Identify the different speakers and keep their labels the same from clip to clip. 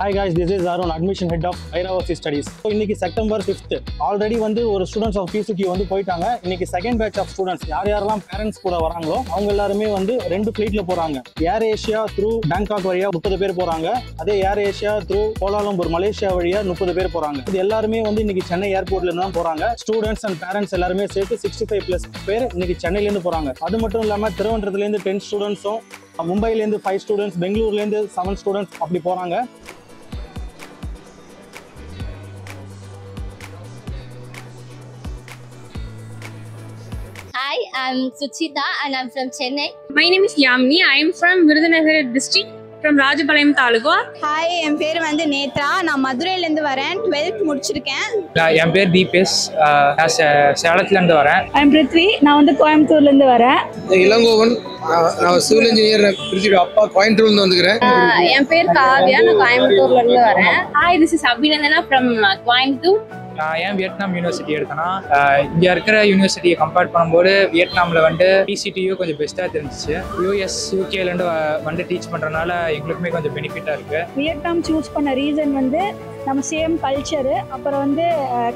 Speaker 1: Hi guys, this is Arun, admission head of Airavatsi Studies. So இன்னைக்கு September 5th already வந்து ஒரு students of PCT வந்து போயிட்டாங்க. இன்னைக்கு செகண்ட் பேட்ச் ஆஃப் ஸ்டூடெண்ட்ஸ் யாரெல்லாம் பேரண்ட்ஸ் கூட வராங்களோ அவங்க எல்லாருமே வந்து 2 ஃப்ளைட்ல போறாங்க. ஏர் ஏஷியா த்ரூ பேங்காக் வழியா 30 பேர் போறாங்க. அதே ஏர் ஏஷியா த்ரூ கோலாலம்பூர் மலேசியா வழியா 30 பேர் போறாங்க. இது எல்லாருமே வந்து இன்னைக்கு சென்னை ஏர்போர்ட்ல இருந்து தான் போறாங்க. ஸ்டூடெண்ட்ஸ் அண்ட் பேரண்ட்ஸ் எல்லாருமே சேர்த்து 65+ பேர் இன்னைக்கு சென்னையில இருந்து போறாங்க. அது மட்டும் இல்லாம திருவனந்தபுரத்துல இருந்து 10 ஸ்டூடெண்ட்ஸும், மும்பைல இருந்து 5 ஸ்டூடெண்ட்ஸ், பெங்களூர்ல இருந்து 7 ஸ்டூடெண்ட்ஸ் அப்படி போறாங்க.
Speaker 2: Hi, I'm Suchita and I'm from Chennai.
Speaker 3: My name is Yamini. I am from Virudhunagar district from Rajapalayam Taluka.
Speaker 4: Hi, என் பேர் வந்து நேத்ரா. நான் மதுரையில இருந்து வரேன். 12th முடிச்சிருக்கேன்.
Speaker 5: என் பேர் தீபேஷ். நான் சேலத்துல இருந்து வரேன்.
Speaker 6: I'm Prithvi. நான் வந்து கோயம்புத்தூர்ல இருந்து வரேன்.
Speaker 7: இளங்கோவன். நான் சிவில் இன்ஜினியர். பிரித்திவி அப்பா கோயம்புத்தூர்ல இருந்து வந்துக்கிறேன்.
Speaker 2: என் பேர் காவ்யா. நான் கோயம்புத்தூர்ல இருந்து வரேன்.
Speaker 3: Hi, this is Abhinandana from Coimbatore.
Speaker 5: நான் ஏன் வியட்நாம் யூனிவர்சிட்டி எடுத்தேன்னா, இங்கே இருக்கிற யூனிவர்சிட்டியை கம்பேர் பண்ணும்போது வியட்நாமில் வந்து PCTU கொஞ்சம் பெஸ்ட்டாக தெரிஞ்சிச்சு. US UKலேருந்து வந்து டீச் பண்ணுறதுனால எங்களுக்குமே கொஞ்சம் பெனிஃபிட்டாக இருக்குது.
Speaker 6: வியட்நாம் சூஸ் பண்ண ரீசன் வந்து நம்ம சேம் கல்ச்சரு, அப்புறம் வந்து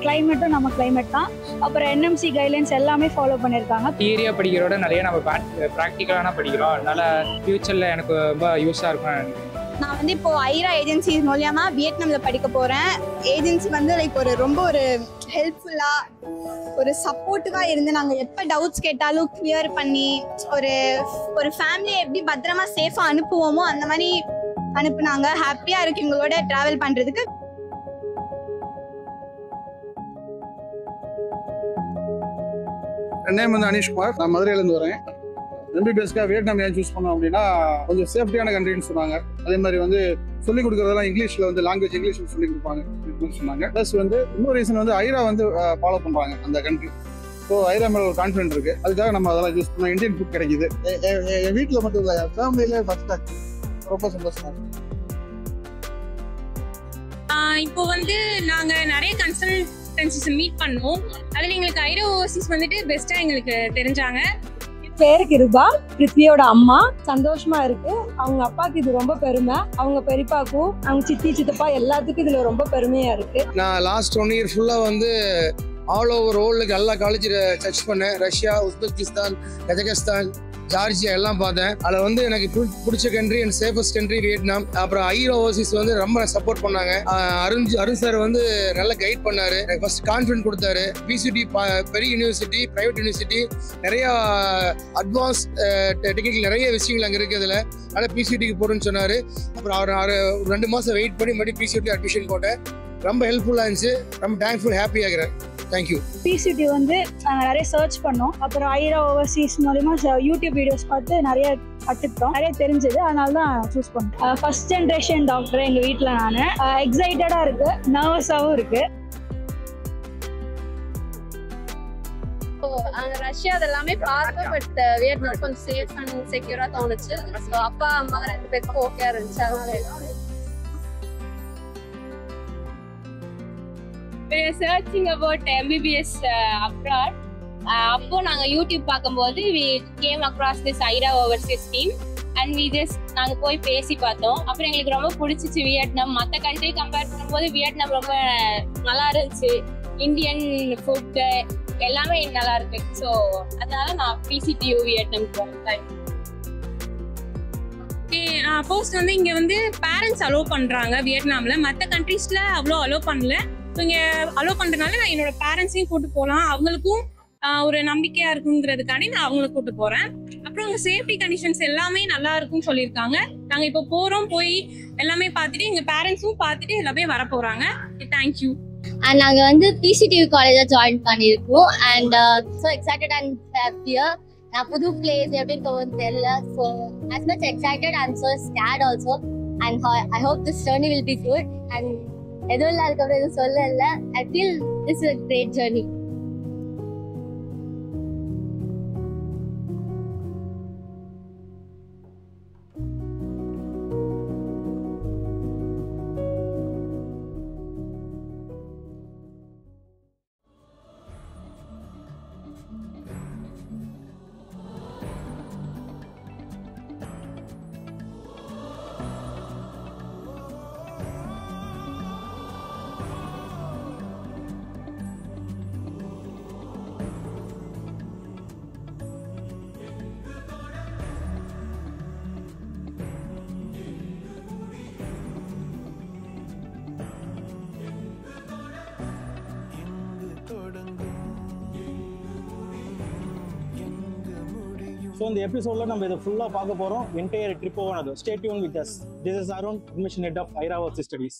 Speaker 6: கிளைமேட்டும் நம்ம கிளைமேட் தான், அப்புறம் NMC கைட்லைன்ஸ் எல்லாமே ஃபாலோ பண்ணியிருக்காங்க.
Speaker 5: தியரியா படிக்கிறோட நிறைய நம்ம ப்ராக்டிக்கலான படிக்கிறோம். அதனால ஃபியூச்சரில் எனக்கு ரொம்ப யூஸாக இருக்கும்னு நினைக்கிறேன்.
Speaker 4: நான் வந்து இப்போ ஐரா ஏஜென்சி மூலியமா வியட்நாமில் படிக்க போகிறேன். ஏஜென்சி வந்து ரொம்ப ஒரு ஹெல்ப்ஃபுல்லாக ஒரு சப்போர்ட்டுக்காக இருந்து நாங்கள் எப்போ டவுட்ஸ் கேட்டாலும் கிளியர் பண்ணி ஒரு ஃபேமிலியை எப்படி பத்திரமா சேஃபாக அனுப்புவோமோ அந்த மாதிரி அனுப்புனாங்க. ஹாப்பியாக இருக்கு இவங்களோட ட்ராவல் பண்ணுறதுக்கு.
Speaker 8: என் நேம் வந்து அனீஷ்குமார். நான் மதுரையிலேருந்து வரேன். MBBSக்காக வியட்நாம் ஏன் சூஸ் பண்ணோம் அப்படின்னா கொஞ்சம் சேஃப்டியான கண்ட்ரின்னு சொன்னாங்க. அதே மாதிரி வந்து சொல்லிக் கொடுக்குறதெல்லாம் இங்கிலீஷில் வந்து லாங்குவேஜ் இங்கிலீஷில் சொல்லிக் கொடுப்பாங்க சொன்னாங்க. ப்ளஸ் வந்து இன்னொரு ரீசன் வந்து ஐரா வந்து ஃபாலோ பண்ணுறாங்க அந்த கண்ட்ரி. ஸோ ஐரா மேலே ஒரு கான்ஃபிடென்ட் இருக்குது. அதுக்காக நம்ம அதெல்லாம் யூஸ் பண்ணோம். இந்தியன் ஃபுட் கிடைக்குது. என் வீட்டில் மட்டும் இல்லை, என் ஃபேமிலியிலே ஃபஸ்ட்டாக ரொம்ப சந்தோஷமாக இருக்குது.
Speaker 3: இப்போ வந்து நாங்கள் நிறைய கன்சல்டன்சிஸ் மீட் பண்ணோம். அதில் எங்களுக்கு ஐரா ஓவர்சீஸ் வந்துட்டு பெஸ்ட்டாக எங்களுக்கு தெரிஞ்சாங்க.
Speaker 6: பேரு கிருபா, பிருத்வியோட அம்மா. சந்தோஷமா இருக்கு. அவங்க அப்பாவுக்கு இது ரொம்ப பெருமை, அவங்க பெரியப்பாக்கும், அவங்க சித்தி சித்தப்பா எல்லாத்துக்கும் இதுல ரொம்ப பெருமையா இருக்கு.
Speaker 7: நான் லாஸ்ட் 1 இயர் ஃபுல்லாக வந்து ஆல் ஓவர் வேர்ல்டுக்கு எல்லா காலேஜில் சர்ச் பண்ணேன். ரஷ்யா, உஸ்பெகிஸ்தான், கஜகஸ்தான், ஜார்ஜியா எல்லாம் பார்த்தேன். அதில் வந்து எனக்கு பிடிச்ச country and safest country Vietnam. அப்புறம் ஐரா ஓவர்சீஸ் வந்து ரொம்ப சப்போர்ட் பண்ணாங்க. அருண் சார் வந்து நல்லா கைட் பண்ணாரு. எனக்கு ஃபர்ஸ்ட் கான்ஃபிடென்ட் கொடுத்தாரு. PCT பெரிய யூனிவர்சிட்டி, பிரைவேட் யூனிவர்சிட்டி, நிறைய அட்வான்ஸ் டெக்னிக்கல் நிறைய விஷயங்கள் அங்கே இருக்குது. அதில் அதனால் PCTக்கு போகிறேன்னு சொன்னார். அப்புறம் அவர் 2 மாதம் வெயிட் பண்ணி மறுபடியும் PCT அட்மிஷன் போட்டேன். ரொம்ப ஹெல்ப்ஃபுல்லாக இருந்துச்சு. ரொம்ப தேங்க்ஃபுல், ஹாப்பி ஆகிறேன். தேங்க்யூ.
Speaker 6: PCT வந்து நிறைய சர்ச் பண்ணோம். அப்புறம் ஐரா ஓவர்சீஸ் மூலமா யூடியூப் வீடியோஸ் பார்த்து நிறைய கற்றுக்கிட்டோம், நிறைய தெரிஞ்சது. அதனால தான் சூஸ் பண்ணேன். ஃபர்ஸ்ட் ஜென்ரேஷன் டாக்டர் எங்கள் வீட்டில். நான் எக்ஸைட்டடாக இருக்கு, நர்வஸாகவும் இருக்கு.
Speaker 2: ரஷ்யா அதெல்லாமே பார்த்தோம். பட் வியட்நாம் கொஞ்சம் சேஃப் அண்ட் செக்யூரா தோணுச்சு. ஸோ அப்பா அம்மா 2 பேருக்கும் ஓகே இருந்துச்சு. அதனால
Speaker 3: We're searching about MBBS abroad. அப்போ நாங்கள் யூடியூப் பார்க்கும்போது we came across this Airaa Overseas scheme and we just நாங்கள் போய் பேசி பார்த்தோம். அப்புறம் எங்களுக்கு ரொம்ப பிடிச்சிச்சு வியட்நாம். மற்ற கண்ட்ரி கம்பேர் பண்ணும்போது வியட்நாம் ரொம்ப நல்லா இருந்துச்சு. இந்தியன் ஃபுட்டு எல்லாமே நல்லா இருக்கு. ஸோ அதனால நான் PCTU வியட்நாம் போகிறேன். போஸ்ட் வந்து இங்கே வந்து பேரண்ட்ஸ் அலோவ் பண்ணுறாங்க வியட்நாமில். மற்ற கண்ட்ரீஸில் அவ்வளோ அலோவ் பண்ணல. இங்கே அலோவ் பண்ணுறதுனால நான் என்னோட பேரண்ட்ஸையும் கூட்டு போகலாம், அவங்களுக்கும் ஒரு நம்பிக்கையா இருக்குங்கிறதுக்காண்டி நான் அவங்களை கூட்டு போறேன். அப்புறம் அங்கே சேஃப்டி கண்டிஷன்ஸ் எல்லாமே நல்லா இருக்குன்னு சொல்லியிருக்காங்க. நாங்கள் இப்போ போகிறோம், போய் எல்லாமே பார்த்துட்டு எங்கள் பேரண்ட்ஸும் பார்த்துட்டு எல்லாமே வர போகிறாங்க. தேங்க்யூ.
Speaker 2: அண்ட் நாங்கள் வந்து PCTU காலேஜில் ஜாயின் பண்ணியிருக்கோம். And so excited and happier. நான் புது பிளேஸ் எப்படி இருக்கும்னு தெரியல. So as much excited I'm so scared also. And I hope this journey will be good. And எதுவும் இல்லை, அதுக்கப்புறம் எதுவும் சொல்லல. I feel this is a great journey.
Speaker 1: So இந்த எபிசோட்ல நம்ம இதை ஃபுல்லாக பார்க்க போகிறோம். என்டையர் ட்ரிப் ஓனது. Stay tuned with us. This is Arun, admission head of Airavati studies.